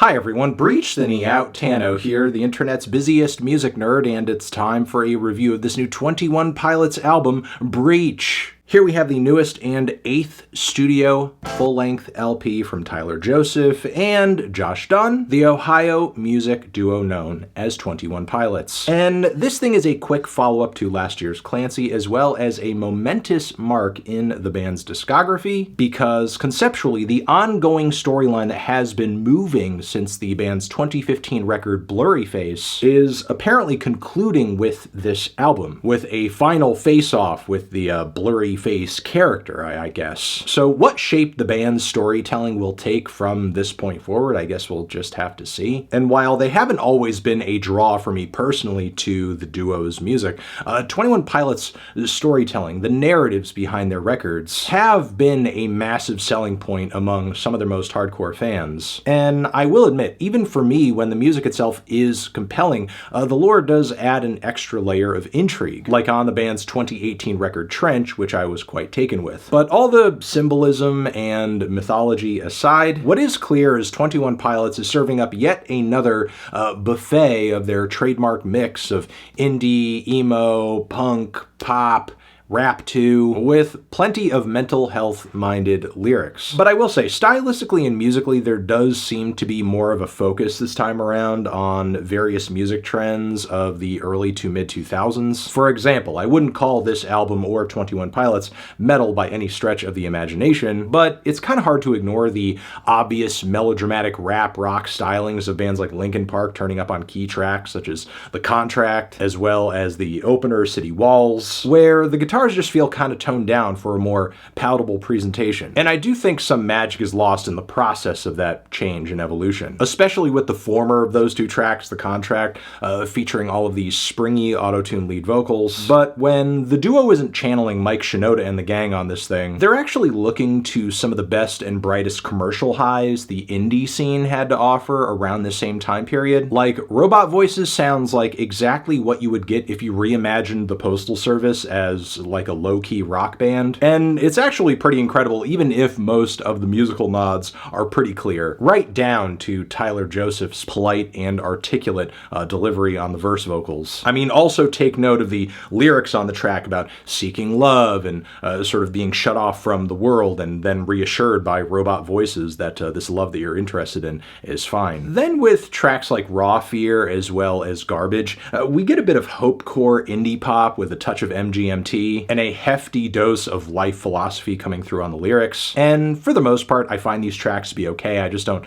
Hi everyone, Breach Thinny out, Tano here, the internet's busiest music nerd, and it's time for a review of this new 21 Pilots album, Breach. Here we have the newest and 8th studio full-length LP from Tyler Joseph and Josh Dunn, the Ohio music duo known as 21 Pilots. And this thing is a quick follow-up to last year's Clancy, as well as a momentous mark in the band's discography, because conceptually, the ongoing storyline that has been moving since the band's 2015 record Blurry Face is apparently concluding with this album, with a final face-off with the Blurry Face character, I guess. So what shape the band's storytelling will take from this point forward, I guess we'll just have to see. And while they haven't always been a draw for me personally to the duo's music, 21 Pilots' storytelling, the narratives behind their records, have been a massive selling point among some of their most hardcore fans. And I will admit, even for me, when the music itself is compelling, the lore does add an extra layer of intrigue, like on the band's 2018 record Trench, which I was quite taken with. But all the symbolism and mythology aside, what is clear is 21 Pilots is serving up yet another buffet of their trademark mix of indie, emo, punk, pop, rap too, with plenty of mental health-minded lyrics. But I will say, stylistically and musically, there does seem to be more of a focus this time around on various music trends of the early to mid-2000s. For example, I wouldn't call this album or 21 Pilots metal by any stretch of the imagination, but it's kind of hard to ignore the obvious melodramatic rap rock stylings of bands like Linkin Park turning up on key tracks such as The Contract, as well as the opener City Walls, where the guitars just feel kind of toned down for a more palatable presentation. And I do think some magic is lost in the process of that change and evolution, especially with the former of those two tracks, The Contract, featuring all of these springy auto-tune lead vocals. But when the duo isn't channeling Mike Shinoda and the gang on this thing, they're actually looking to some of the best and brightest commercial highs the indie scene had to offer around the same time period. Like, Robot Voices sounds like exactly what you would get if you reimagined the Postal Service as like a low-key rock band. And it's actually pretty incredible, even if most of the musical nods are pretty clear, right down to Tyler Joseph's polite and articulate delivery on the verse vocals. I mean, also take note of the lyrics on the track about seeking love and sort of being shut off from the world and then reassured by robot voices that this love that you're interested in is fine. Then with tracks like Raw Fear as well as Garbage, we get a bit of hopecore indie pop with a touch of MGMT and a hefty dose of life philosophy coming through on the lyrics. And for the most part, I find these tracks to be okay. I just don't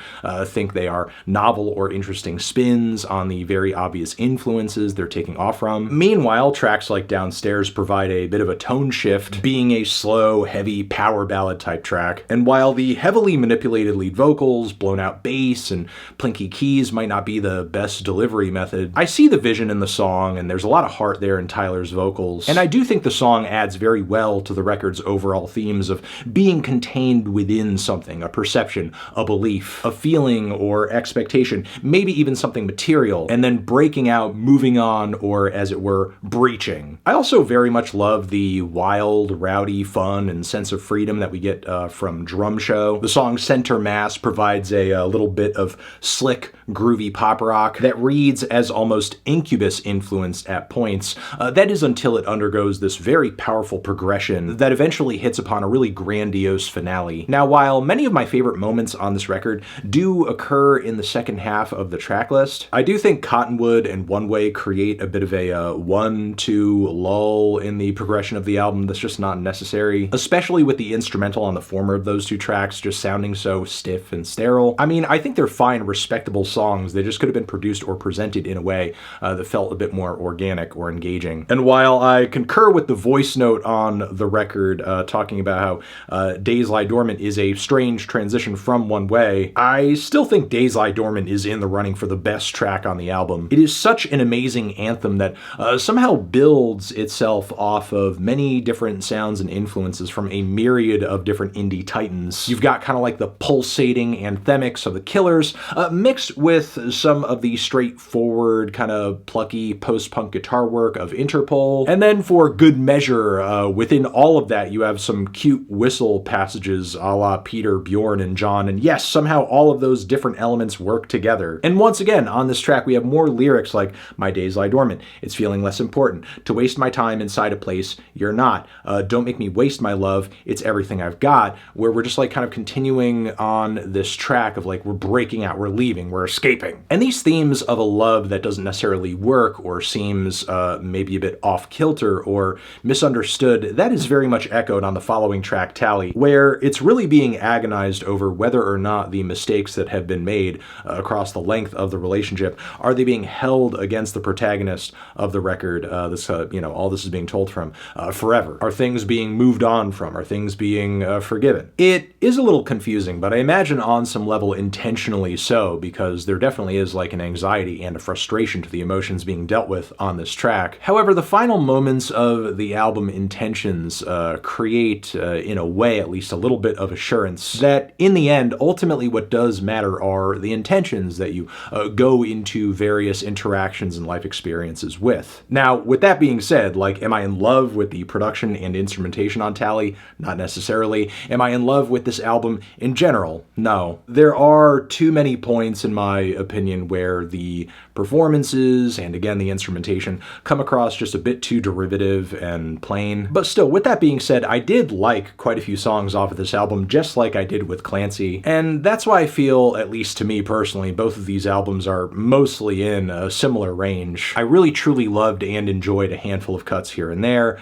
think they are novel or interesting spins on the very obvious influences they're taking off from. Meanwhile, tracks like Downstairs provide a bit of a tone shift, being a slow, heavy power ballad type track. And while the heavily manipulated lead vocals, blown out bass, and plinky keys might not be the best delivery method, I see the vision in the song, and there's a lot of heart there in Tyler's vocals. And I do think the song adds very well to the record's overall themes of being contained within something, a perception, a belief, a feeling or expectation, maybe even something material, and then breaking out, moving on, or as it were, breaching. I also very much love the wild, rowdy fun and sense of freedom that we get from Drum Show. The song Center Mass provides a little bit of slick, groovy pop rock that reads as almost Incubus influenced at points. That is until it undergoes this very powerful progression that eventually hits upon a really grandiose finale. Now, while many of my favorite moments on this record do occur in the second half of the track list, I do think Cottonwood and One Way create a bit of a 1-2 lull in the progression of the album that's just not necessary, especially with the instrumental on the former of those two tracks just sounding so stiff and sterile. I mean, I think they're fine, respectable songs. They just could have been produced or presented in a way that felt a bit more organic or engaging. And while I concur with the voice note on the record talking about how Days Lie Dormant is a strange transition from One Way, I still think Days Lie Dormant is in the running for the best track on the album. It is such an amazing anthem that somehow builds itself off of many different sounds and influences from a myriad of different indie titans. You've got kind of like the pulsating anthemics of the Killers, mixed with some of the straightforward kind of plucky post-punk guitar work of Interpol, and then for good measure measure, within all of that, you have some cute whistle passages a la Peter, Bjorn, and John, and yes, somehow all of those different elements work together. And once again, on this track, we have more lyrics like, my days lie dormant, it's feeling less important, to waste my time inside a place you're not, don't make me waste my love, it's everything I've got, where we're just like kind of continuing on this track of like, we're breaking out, we're leaving, we're escaping. And these themes of a love that doesn't necessarily work or seems maybe a bit off kilter or misunderstood, that is very much echoed on the following track, Tally, where it's really being agonized over whether or not the mistakes that have been made across the length of the relationship, are they being held against the protagonist of the record, all this is being told from, forever? Are things being moved on from? Are things being forgiven? It is a little confusing, but I imagine on some level intentionally so, because there definitely is like an anxiety and a frustration to the emotions being dealt with on this track. However, the final moments of the album Intentions create, in a way, at least a little bit of assurance that in the end, ultimately what does matter are the intentions that you go into various interactions and life experiences with. Now, with that being said, like, am I in love with the production and instrumentation on Tally? Not necessarily. Am I in love with this album in general? No. There are too many points, in my opinion, where the performances and again the instrumentation come across just a bit too derivative and plain. But still, with that being said, I did like quite a few songs off of this album, just like I did with Clancy, and that's why I feel, at least to me personally, both of these albums are mostly in a similar range. I really truly loved and enjoyed a handful of cuts here and there,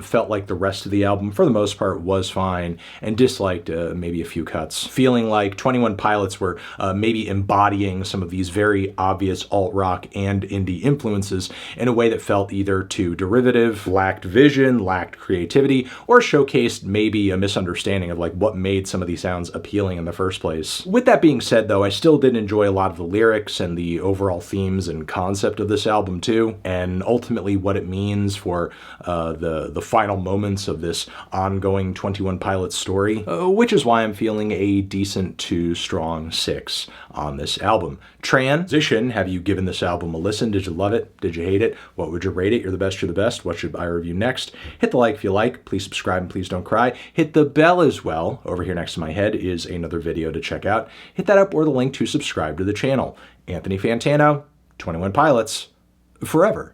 felt like the rest of the album for the most part was fine, and disliked maybe a few cuts, feeling like 21 Pilots were maybe embodying some of these very obvious alt-rock and indie influences in a way that felt either too derivative, lacked vision, lacked creativity, or showcased maybe a misunderstanding of like what made some of these sounds appealing in the first place. With that being said though, I still did enjoy a lot of the lyrics and the overall themes and concept of this album too, and ultimately what it means for the final moments of this ongoing 21 Pilots story, which is why I'm feeling a decent to strong 6 on this album. Transition, have you given this album a listen? Did you love it? Did you hate it? What would you rate it? You're the best, you're the best. What should I review next? Hit the like if you like. Please subscribe and please don't cry. Hit the bell as well. Over here next to my head is another video to check out. Hit that up or the link to subscribe to the channel. Anthony Fantano, 21 Pilots, forever.